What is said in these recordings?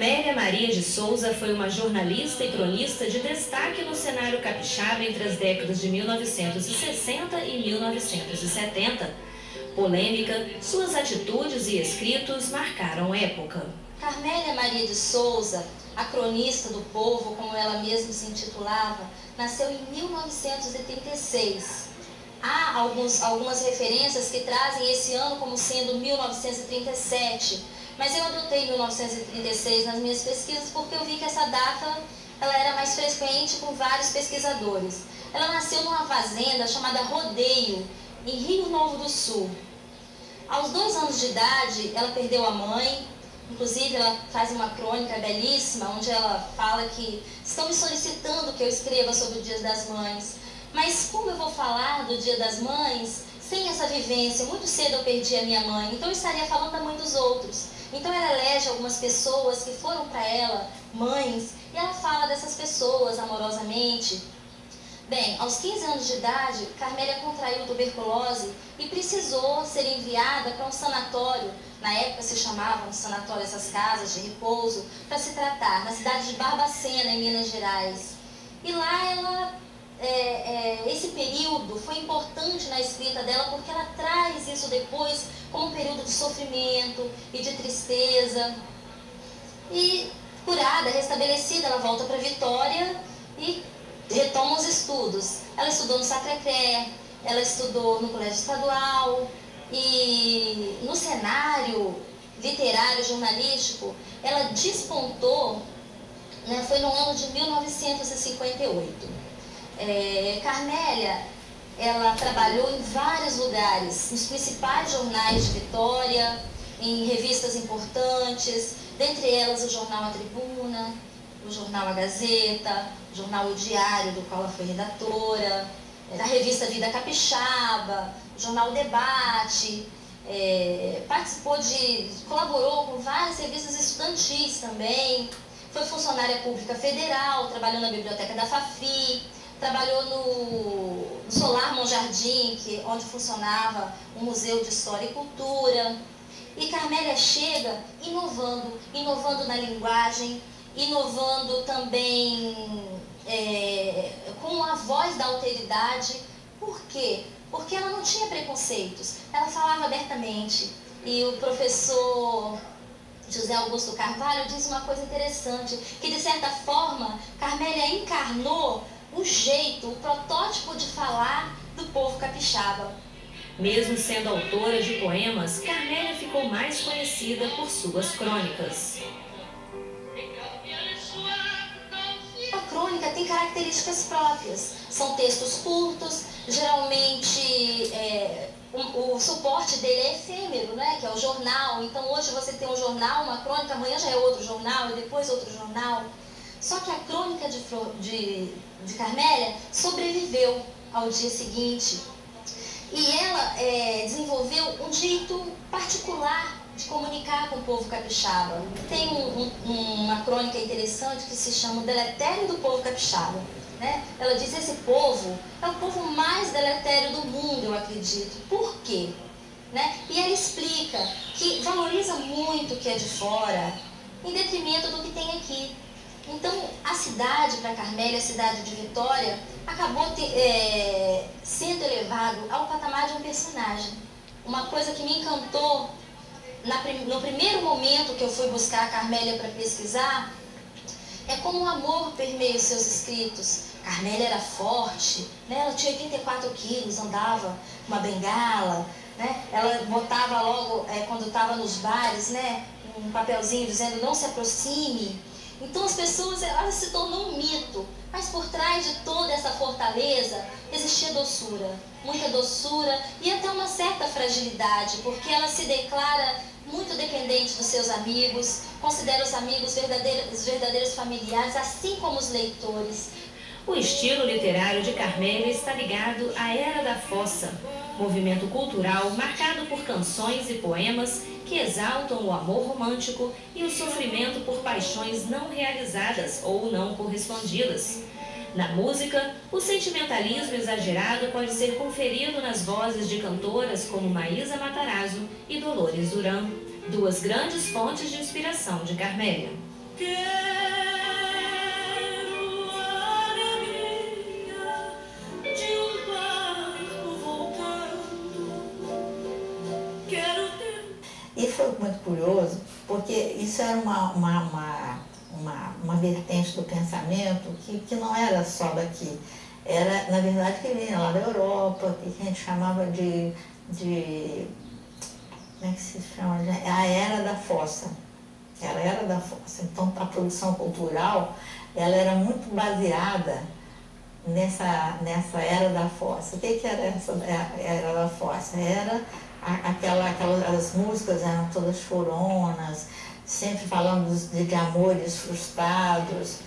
Carmélia Maria de Souza foi uma jornalista e cronista de destaque no cenário capixaba entre as décadas de 1960 e 1970. Polêmica, suas atitudes e escritos marcaram época. Carmélia Maria de Souza, a cronista do povo, como ela mesma se intitulava, nasceu em 1936. Há algumas referências que trazem esse ano como sendo 1937, mas eu adotei 1936 nas minhas pesquisas porque eu vi que essa data ela era mais frequente com vários pesquisadores. Ela nasceu numa fazenda chamada Rodeio, em Rio Novo do Sul. Aos 2 anos de idade, ela perdeu a mãe. Inclusive, ela faz uma crônica belíssima, onde ela fala que estão me solicitando que eu escreva sobre o Dia das Mães. Mas como eu vou falar do Dia das Mães sem essa vivência? Muito cedo eu perdi a minha mãe, então eu estaria falando da mãe dos outros. Então ela elege algumas pessoas que foram para ela mães, e ela fala dessas pessoas amorosamente. Bem, aos 15 anos de idade, Carmélia contraiu tuberculose e precisou ser enviada para um sanatório. Na época se chamavam sanatório essas casas de repouso, para se tratar, na cidade de Barbacena, em Minas Gerais. E lá ela, esse período foi importante na escrita dela, porque ela traz isso depois como um período de sofrimento e de tristeza. E curada, restabelecida, ela volta para Vitória e retoma os estudos. Ela estudou no Sacré-Cœur, ela estudou no Colégio Estadual, e no cenário literário, jornalístico, ela despontou, né, foi no ano de 1958. Carmélia, ela trabalhou em vários lugares, nos principais jornais de Vitória, em revistas importantes, dentre elas o jornal A Tribuna, o jornal A Gazeta, o jornal O Diário, do qual ela foi redatora, da revista Vida Capixaba, o jornal O Debate, colaborou com várias revistas estudantis também, foi funcionária pública federal, trabalhou na biblioteca da Fafi, trabalhou no Solar Monjardim, onde funcionava o Museu de História e Cultura. E Carmélia chega inovando na linguagem, inovando também com a voz da alteridade. Por quê? Porque ela não tinha preconceitos, ela falava abertamente. E o professor José Augusto Carvalho diz uma coisa interessante, que de certa forma Carmélia encarnou o jeito, o protótipo de falar do povo capixaba. Mesmo sendo autora de poemas, Carmélia ficou mais conhecida por suas crônicas. A crônica tem características próprias. São textos curtos, geralmente o suporte dele é efêmero, né? Que é o jornal. Então hoje você tem um jornal, uma crônica, amanhã já é outro jornal e depois outro jornal. Só que a crônica de Carmélia sobreviveu ao dia seguinte. E ela desenvolveu um jeito particular de comunicar com o povo capixaba. Tem uma crônica interessante que se chama O Deletério do Povo Capixaba. Né? Ela diz que esse povo é o povo mais deletério do mundo, eu acredito. Por quê? Né? E ela explica que valoriza muito o que é de fora, em detrimento do que tem aqui. Então, a cidade, para Carmélia, a cidade de Vitória, acabou sendo elevado ao patamar de um personagem. Uma coisa que me encantou, no primeiro momento que eu fui buscar a Carmélia para pesquisar, é como o amor permeia os seus escritos. Carmélia era forte, né? Ela tinha 84 quilos, andava com uma bengala, né? Ela botava logo, quando estava nos bares, né, um papelzinho dizendo não se aproxime. Então as pessoas, ela se tornou um mito, mas por trás de toda essa fortaleza existia doçura, muita doçura e até uma certa fragilidade, porque ela se declara muito dependente dos seus amigos, considera os amigos os verdadeiros familiares, assim como os leitores. O estilo literário de Carmélia está ligado à Era da Fossa, movimento cultural marcado por canções e poemas que exaltam o amor romântico e o sofrimento por paixões não realizadas ou não correspondidas. Na música, o sentimentalismo exagerado pode ser conferido nas vozes de cantoras como Maísa Matarazzo e Dolores Duran, duas grandes fontes de inspiração de Carmélia. E foi muito curioso, porque isso era uma vertente do pensamento que não era só daqui. Era, na verdade, que vinha lá da Europa, que a gente chamava de como é que se chama? A Era da Fossa. Era a Era da Fossa. Então, a produção cultural, ela era muito baseada nessa Era da Fossa. O que era essa Era da Fossa? Era as músicas eram todas choronas, sempre falando de amores frustrados.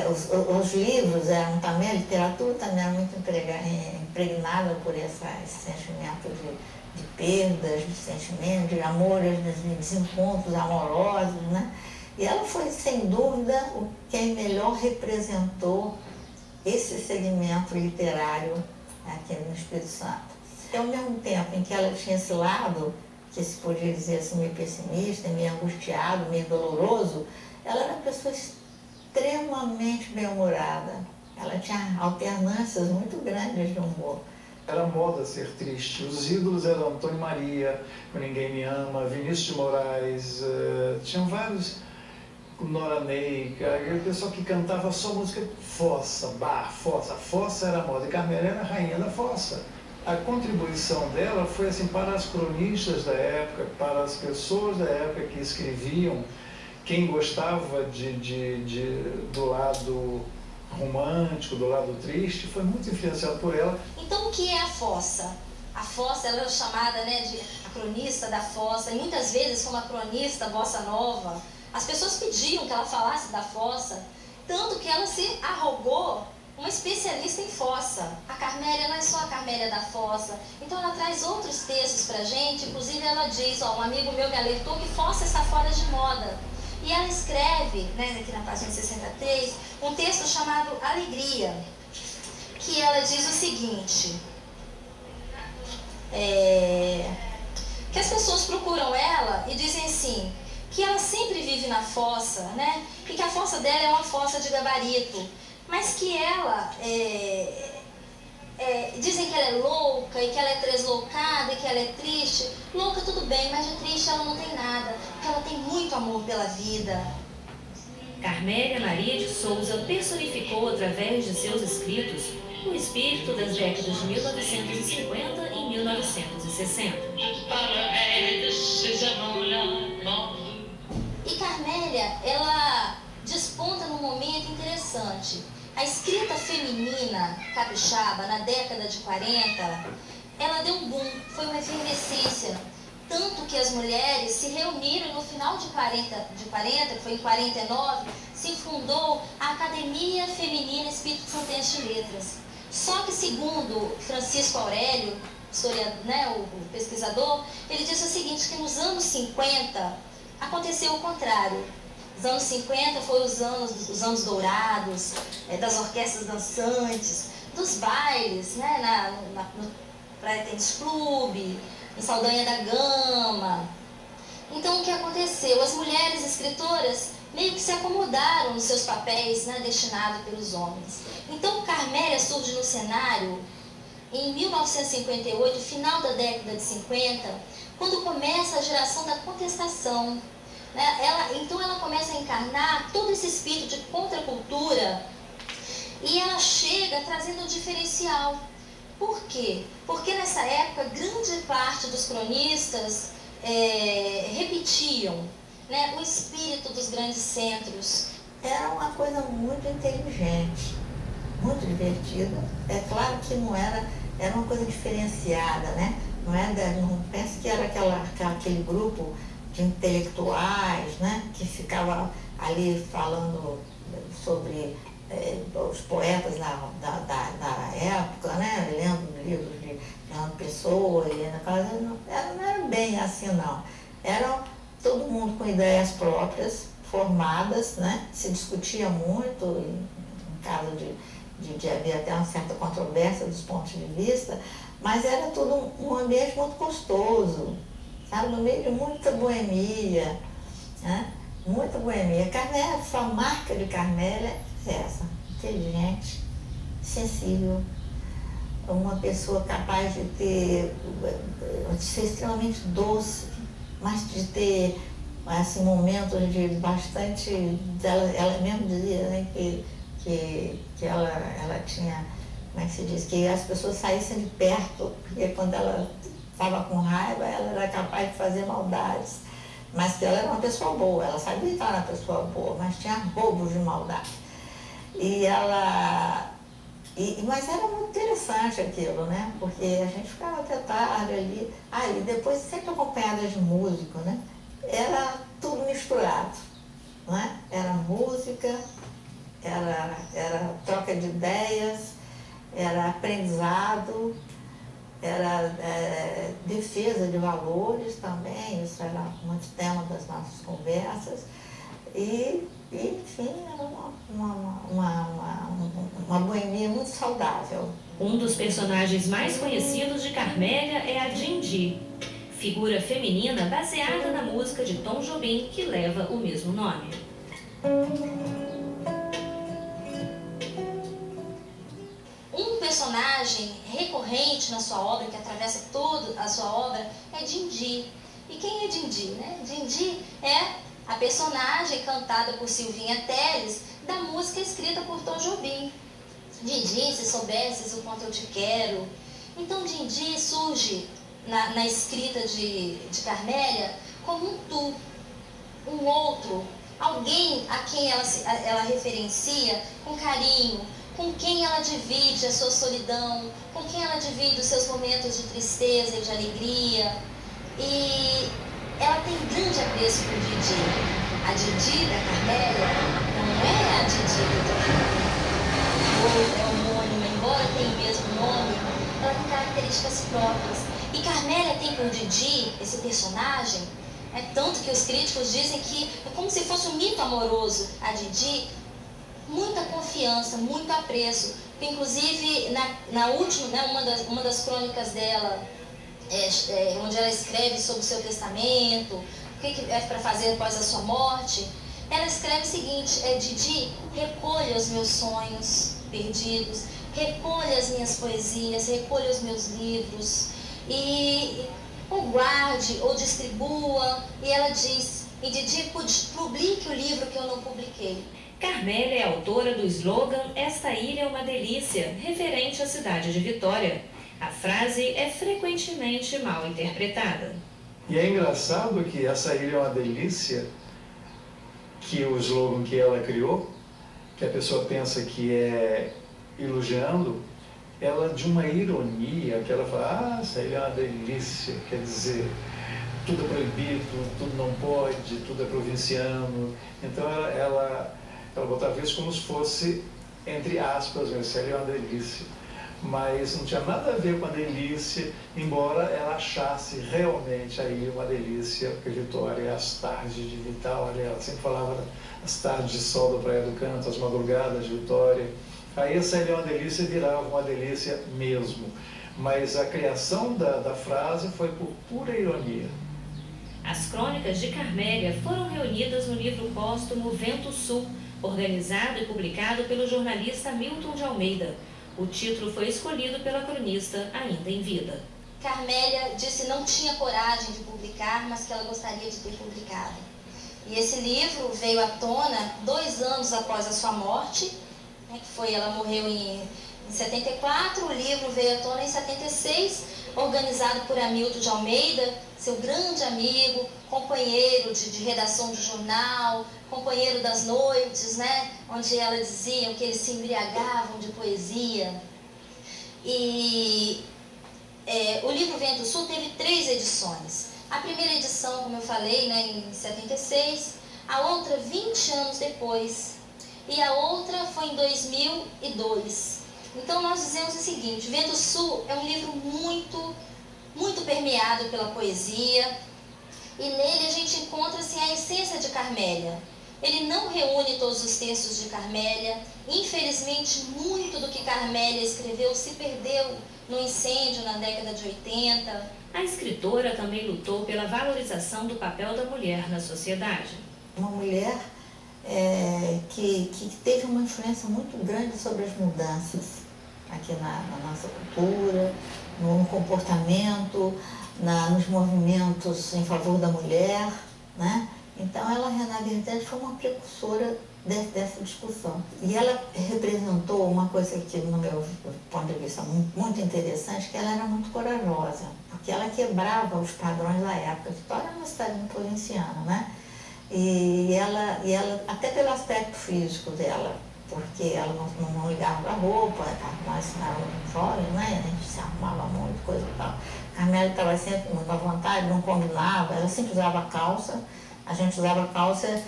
Os livros eram também, a literatura também era muito impregnada por esse sentimento de perdas, de sentimentos, de amores, de desencontros amorosos, né? E ela foi, sem dúvida, quem melhor representou esse segmento literário aqui no Espírito Santo. E, ao mesmo tempo em que ela tinha esse lado, que se podia dizer assim, meio pessimista, meio angustiado, meio doloroso, ela era uma pessoa extremamente bem-humorada. Ela tinha alternâncias muito grandes de humor. Era moda ser triste. Os ídolos eram Antônio Maria, Ninguém Me Ama, Vinícius de Moraes, tinham vários, Nora Ney, aquele pessoal que cantava só música fossa, fossa. Fossa era a moda, e Carmélia era a rainha da fossa. A contribuição dela foi assim para as cronistas da época, para as pessoas da época que escreviam, quem gostava do lado romântico, do lado triste, foi muito influenciado por ela. Então, o que é a fossa? A fossa, ela era chamada, né, de a cronista da fossa, e muitas vezes como a cronista bossa nova. As pessoas pediam que ela falasse da fossa, tanto que ela se arrogou uma especialista em fossa. A Carmélia não é só a Carmélia da fossa, então ela traz outros textos pra gente, inclusive ela diz, ó, um amigo meu me alertou que fossa está fora de moda. E ela escreve, né, aqui na página 63, um texto chamado Alegria, que ela diz o seguinte, que as pessoas procuram ela e dizem assim, que ela sempre vive na fossa, né, e que a fossa dela é uma fossa de gabarito, mas que ela, dizem que ela é louca e que ela é tresloucada e que ela é triste. Louca tudo bem, mas de triste ela não tem nada, porque ela tem muito amor pela vida. Carmélia Maria de Souza personificou, através de seus escritos, o espírito das décadas de 1950 e 1960. E Carmélia, ela desponta num momento interessante. A escrita feminina capixaba, na década de 40, ela deu um boom, foi uma efervescência. Tanto que as mulheres se reuniram no final de 40, que foi em 49, se fundou a Academia Feminina Espírito Santense de Letras. Só que, segundo Francisco Aurélio, né, o pesquisador, ele disse o seguinte, que nos anos 50 aconteceu o contrário. Os anos 50 foram os anos dourados, das orquestras dançantes, dos bailes, né, no Praia Tênis Clube, em Saldanha da Gama. Então, o que aconteceu? As mulheres escritoras meio que se acomodaram nos seus papéis, né, destinados pelos homens. Então, Carmélia surge no cenário em 1958, final da década de 50, quando começa a geração da contestação. Então ela começa a encarnar todo esse espírito de contracultura e ela chega trazendo um diferencial. Por quê? Porque nessa época grande parte dos cronistas repetiam, né, o espírito dos grandes centros. Era uma coisa muito inteligente, muito divertida. É claro que não era uma coisa diferenciada, né? Não penso que era aquele grupo de intelectuais, né, que ficava ali falando sobre os poetas da época, né, lendo livros de Fernando Pessoa, não era bem assim, não. Era todo mundo com ideias próprias, formadas, né, se discutia muito, em caso de haver até uma certa controvérsia dos pontos de vista, mas era tudo um ambiente muito gostoso, sabe, no meio de muita boemia, né? muito boêmia. Carmélia, a sua marca de Carmélia é essa, inteligente, sensível, uma pessoa capaz de ser extremamente doce, mas de ter assim, momentos de bastante... Ela mesmo dizia, né, que ela tinha, como é que se diz, que as pessoas saíssem de perto, porque quando ela estava com raiva, ela era capaz de fazer maldades, mas que ela era uma pessoa boa, ela sabia que ela era uma pessoa boa, mas tinha roubos de maldade. Mas era muito interessante aquilo, né? Porque a gente ficava até tarde ali, e depois sempre acompanhada de músico, né? Era tudo misturado, não é? Era música, era troca de ideias, era aprendizado, era defesa de valores também, isso era muito tema das nossas conversas. E enfim, era uma boemia muito saudável. Um dos personagens mais conhecidos de Carmélia é a Dindi, figura feminina baseada na música de Tom Jobim, que leva o mesmo nome. Um personagem recorrente na sua obra, que atravessa toda a sua obra, é Dindi. E quem é Dindi, né? Dindi é a personagem cantada por Silvinha Telles da música escrita por Tom Jobim. Dindi, se soubesses o quanto eu te quero. Então Dindi surge na escrita de Carmélia como um tu, um outro, alguém a quem ela referencia com carinho, com quem ela divide a sua solidão, com quem ela divide os seus momentos de tristeza e de alegria. E ela tem grande apreço por Didi. A Didi da Carmélia não é a Didi do Tom Jobim, é homônima, embora tenha o mesmo nome, ela tem características próprias. E Carmélia tem por Didi, esse personagem, tanto que os críticos dizem que é como se fosse um mito amoroso a Didi, muita confiança, muito apreço. Inclusive, na última, né, uma das crônicas dela, onde ela escreve sobre o seu testamento, o que é para fazer após a sua morte, ela escreve o seguinte: Didi, recolha os meus sonhos perdidos, recolha as minhas poesias, recolha os meus livros, e ou guarde, ou distribua. E ela diz, e Didi, publique o livro que eu não publiquei. Carmélia é autora do slogan "Esta ilha é uma delícia", referente à cidade de Vitória. A frase é frequentemente mal interpretada. E é engraçado que essa ilha é uma delícia, que o slogan que ela criou, que a pessoa pensa que é elogiando, ela de uma ironia, que ela fala, essa ilha é uma delícia, quer dizer, tudo é proibido, tudo não pode, tudo é provinciano. Então ela botava isso como se fosse, entre aspas, essa ilha é uma delícia. Mas não tinha nada a ver com a delícia, embora ela achasse realmente aí uma delícia, porque Vitória, as tardes de Vitória, ela sempre falava as tardes de sol da Praia do Canto, as madrugadas de Vitória. Aí essa ilha é uma delícia virava uma delícia mesmo. Mas a criação da frase foi por pura ironia. As crônicas de Carmélia foram reunidas no livro póstumo Vento Sul, organizado e publicado pelo jornalista Milton de Almeida. O título foi escolhido pela cronista ainda em vida. Carmélia disse não tinha coragem de publicar, mas que ela gostaria de ter publicado. E esse livro veio à tona 2 anos após a sua morte, né, ela morreu em 74, o livro veio à tona em 76, organizado por Hamilton de Almeida, seu grande amigo, companheiro de redação de jornal, companheiro das noites, né, onde ela dizia que eles se embriagavam de poesia. E o livro Vento Sul teve 3 edições. A primeira edição, como eu falei, né, em 76, a outra 20 anos depois, e a outra foi em 2002. Então nós dizemos o seguinte: Vento Sul é um livro muito, muito permeado pela poesia, e nele a gente encontra assim, a essência de Carmélia. Ele não reúne todos os textos de Carmélia. Infelizmente, muito do que Carmélia escreveu se perdeu no incêndio na década de 80. A escritora também lutou pela valorização do papel da mulher na sociedade. Uma mulher que teve uma influência muito grande sobre as mudanças aqui na nossa cultura, no comportamento, nos movimentos em favor da mulher, né? Então ela, na verdade, foi uma precursora dessa discussão. E ela representou uma coisa que, no meu ponto de vista, muito interessante, que ela era muito corajosa, porque ela quebrava os padrões da época. Vitória é uma cidade provinciana, né? E ela, até pelo aspecto físico dela, porque ela não ligava para a roupa, nós éramos jovens, né? A gente se arrumava muito, coisa e tal. Carmélia estava sempre muito à vontade, não combinava, ela sempre usava calça, a gente usava calça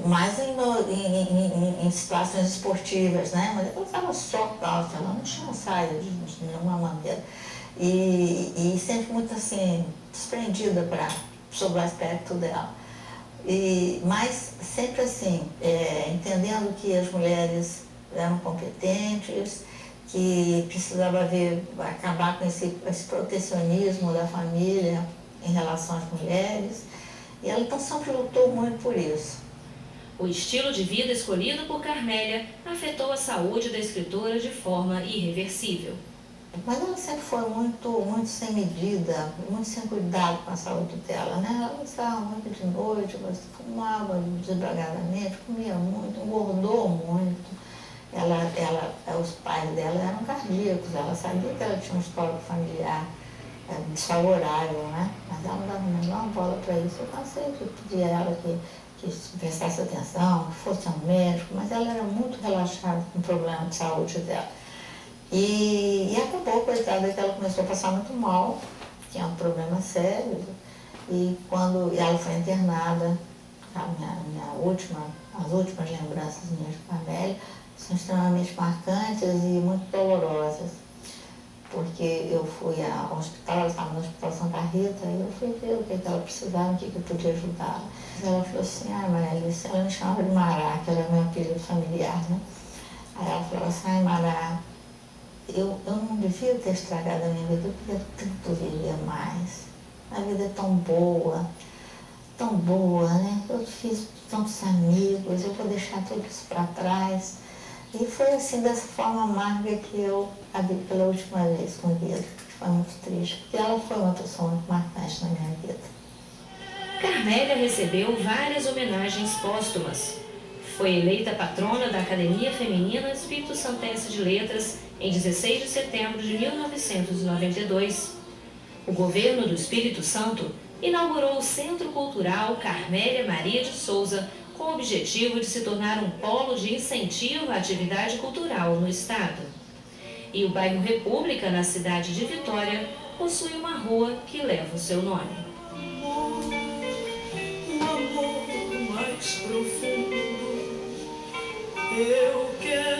mais em situações esportivas, né? Mas ela usava só calça, ela não tinha saia de nenhuma maneira. E sempre muito assim, desprendida sobre o aspecto dela. Mas sempre assim, entendendo que as mulheres eram competentes, que precisava acabar com esse protecionismo da família em relação às mulheres. E ela então sempre lutou muito por isso. O estilo de vida escolhido por Carmélia afetou a saúde da escritora de forma irreversível. Mas ela sempre foi muito sem medida, muito sem cuidado com a saúde dela, né? Ela gostava muito de noite, fumava desembragadamente, comia muito, engordou muito. Os pais dela eram cardíacos, ela sabia que ela tinha um histórico familiar desfavorável, né? Mas ela não dava a menor bola para isso. Eu cansei de pedir a ela que prestasse atenção, que fosse ao médico, mas ela era muito relaxada com o problema de saúde dela. E acabou, coitada, que ela começou a passar muito mal, tinha um problema sério. E quando ela foi internada, as últimas lembranças minhas de Carmélia são extremamente marcantes e muito dolorosas. Porque eu fui ao hospital, ela estava no Hospital Santa Rita, e eu fui ver o que ela precisava, o que eu podia ajudá-la. Ela falou assim, Maria Alice, ela me chamava de Mará, que era meu apelido familiar, né? Aí ela falou assim, Mará, eu não devia ter estragado a minha vida, eu queria tanto viver mais. A vida é tão boa, né? Eu fiz tantos amigos, eu vou deixar tudo isso para trás. E foi assim, dessa forma amarga que eu a vi pela última vez com vida. Foi muito triste, porque ela foi uma pessoa muito marcante na minha vida. Carmélia recebeu várias homenagens póstumas. Foi eleita patrona da Academia Feminina Espírito Santense de Letras em 16 de setembro de 1992. O governo do Espírito Santo inaugurou o Centro Cultural Carmélia Maria de Souza, com o objetivo de se tornar um polo de incentivo à atividade cultural no estado. E o bairro República, na cidade de Vitória, possui uma rua que leva o seu nome. O amor mais profundo, eu quero